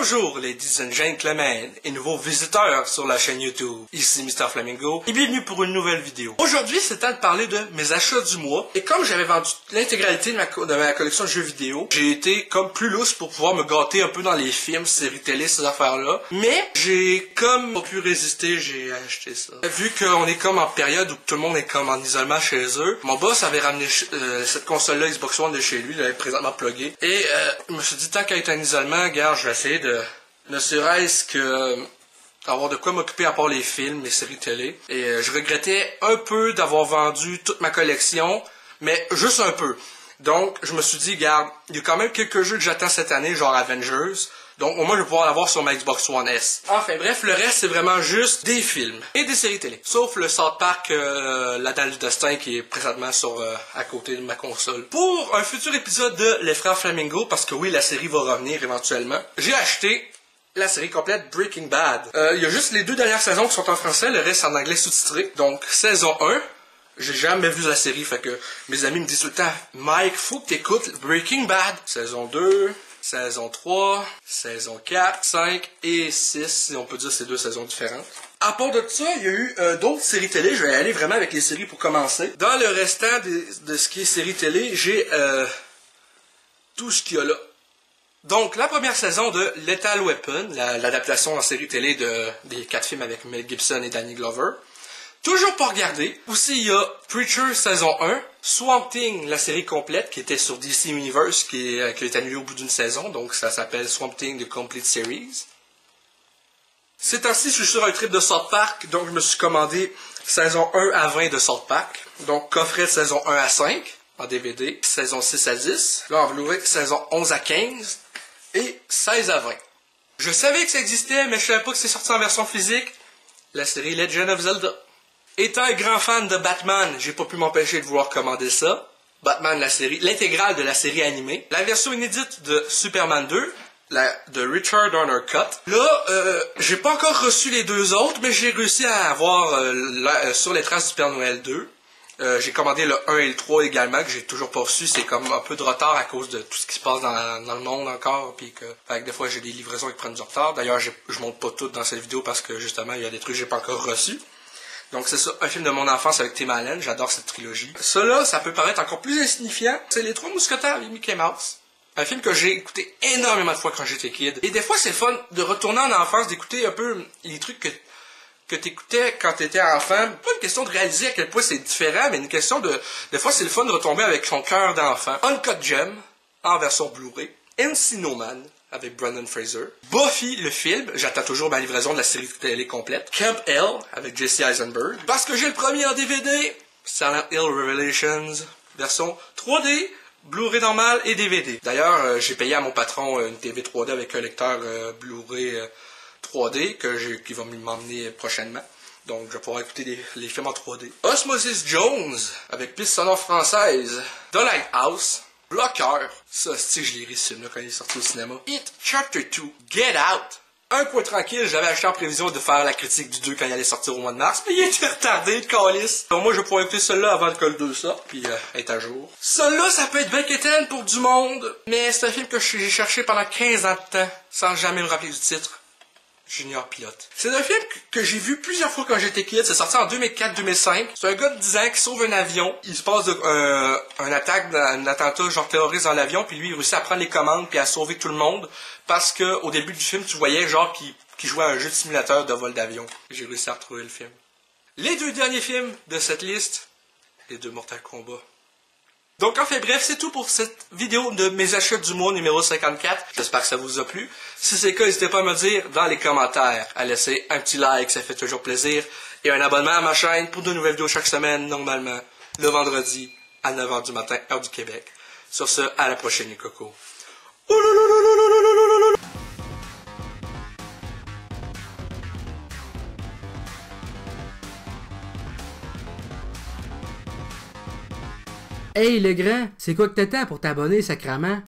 Bonjour ladies and gentlemen et nouveaux visiteurs sur la chaîne YouTube. Ici Mr Flamingo et bienvenue pour une nouvelle vidéo. Aujourd'hui c'est temps de parler de mes achats du mois. Et comme j'avais vendu l'intégralité de ma collection de jeux vidéo, j'ai été comme plus lousse pour pouvoir me gâter un peu dans les films, séries télé, ces affaires-là. Mais j'ai comme pas pu résister, j'ai acheté ça. Vu qu'on est comme en période où tout le monde est comme en isolement chez eux, mon boss avait ramené cette console-là Xbox One de chez lui, il l'avait présentement plugué. Et je me suis dit tant qu'à être en isolement, regarde, je vais essayer de ne serait-ce que avoir de quoi m'occuper à part les films, les séries télé. Et je regrettais un peu d'avoir vendu toute ma collection, mais juste un peu. Donc je me suis dit, regarde, il y a quand même quelques jeux que j'attends cette année, genre Avengers. Donc au moins je vais pouvoir l'avoir sur ma Xbox One S. Enfin bref, le reste c'est vraiment juste des films et des séries télé. Sauf le South Park, La Dalle du Destin qui est présentement à côté de ma console. Pour un futur épisode de Les Frères Flamingo, parce que oui, la série va revenir éventuellement, j'ai acheté la série complète Breaking Bad. Il y a juste les 2 dernières saisons qui sont en français, le reste en anglais sous-titré. Donc saison 1. J'ai jamais vu la série, fait que mes amis me disent tout le temps « Mike, faut que t'écoutes Breaking Bad ». Saison 2, saison 3, saison 4, 5 et 6, si on peut dire c'est 2 saisons différentes. À part de ça, il y a eu d'autres séries télé. Je vais aller vraiment avec les séries pour commencer. Dans le restant de ce qui est séries télé, j'ai tout ce qu'il y a là. Donc, la première saison de Lethal Weapon, l'adaptation en série télé des 4 films avec Mel Gibson et Danny Glover. Toujours pas regardé. Aussi, il y a Preacher saison 1, Swamp Thing, la série complète, qui était sur DC Universe, qui a été annulée au bout d'une saison, donc ça s'appelle Swamp Thing The Complete Series. Ces temps-ci, je suis sur un trip de South Park, donc je me suis commandé saison 1 à 20 de South Park, donc coffret de saison 1 à 5, en DVD, saison 6 à 10, là en Blu-ray, saison 11 à 15, et 16 à 20. Je savais que ça existait, mais je savais pas que c'est sorti en version physique, la série Legend of Zelda. Étant un grand fan de Batman, j'ai pas pu m'empêcher de vouloir commander ça. Batman, la série, l'intégrale de la série animée. La version inédite de Superman 2, de Richard Donner Cut. Là, j'ai pas encore reçu les 2 autres, mais j'ai réussi à avoir sur les traces du Père Noël 2. J'ai commandé le 1 et le 3 également, que j'ai toujours pas reçu. C'est comme un peu de retard à cause de tout ce qui se passe dans le monde encore. Puis que des fois, j'ai des livraisons qui prennent du retard. D'ailleurs, je montre pas tout dans cette vidéo parce que justement, il y a des trucs que j'ai pas encore reçus. Donc c'est ça, un film de mon enfance avec Tim Allen, j'adore cette trilogie. Ça là, ça peut paraître encore plus insignifiant, c'est Les Trois Mousquetaires avec Mickey Mouse. Un film que j'ai écouté énormément de fois quand j'étais kid. Et des fois c'est fun de retourner en enfance, d'écouter un peu les trucs que t'écoutais quand t'étais enfant. Pas une question de réaliser à quel point c'est différent, mais une question de... Des fois c'est le fun de retomber avec son cœur d'enfant. Uncut Gem, en version Blu-ray. Encino Man, avec Brendan Fraser. Buffy, le film, j'attends toujours ma livraison de la série télé complète. Camp Hell, avec Jesse Eisenberg. Parce que j'ai le premier en DVD, Silent Hill Revelations, version 3D, Blu-ray normal et DVD. D'ailleurs, j'ai payé à mon patron une TV 3D avec un lecteur Blu-ray 3D qui va m'emmener prochainement. Donc, je vais pouvoir écouter les films en 3D. Osmosis Jones, avec piste sonore française. The Lighthouse. Bloqueur. Ça, c'est je l'ai ri ce film-là quand il est sorti au cinéma. It Chapter 2. Get Out. Un point tranquille, j'avais acheté en prévision de faire la critique du 2 quand il allait sortir au mois de mars, mais il était retardé, le calice. Donc moi, je vais pouvoir écouter celui-là avant que le 2 sorte, puis être à jour. Celui-là, ça peut être bien quétaine pour du monde, mais c'est un film que j'ai cherché pendant 15 ans de temps, sans jamais me rappeler du titre. Junior Pilote. C'est un film que j'ai vu plusieurs fois quand j'étais kid. C'est sorti en 2004-2005. C'est un gars de 10 ans qui sauve un avion. Il se passe un attentat genre terroriste dans l'avion, puis lui il réussit à prendre les commandes puis à sauver tout le monde parce que au début du film tu voyais genre qu'il jouait à un jeu de simulateur de vol d'avion. J'ai réussi à retrouver le film. Les 2 derniers films de cette liste, les 2 Mortal Kombat. Donc enfin bref, c'est tout pour cette vidéo de mes achats du mois numéro 54. J'espère que ça vous a plu. Si c'est le cas, n'hésitez pas à me dire dans les commentaires, à laisser un petit like, ça fait toujours plaisir, et un abonnement à ma chaîne pour de nouvelles vidéos chaque semaine, normalement, le vendredi à 9h du matin, heure du Québec. Sur ce, à la prochaine les cocos. Hey le grand, c'est quoi que t'attends pour t'abonner, sacrament?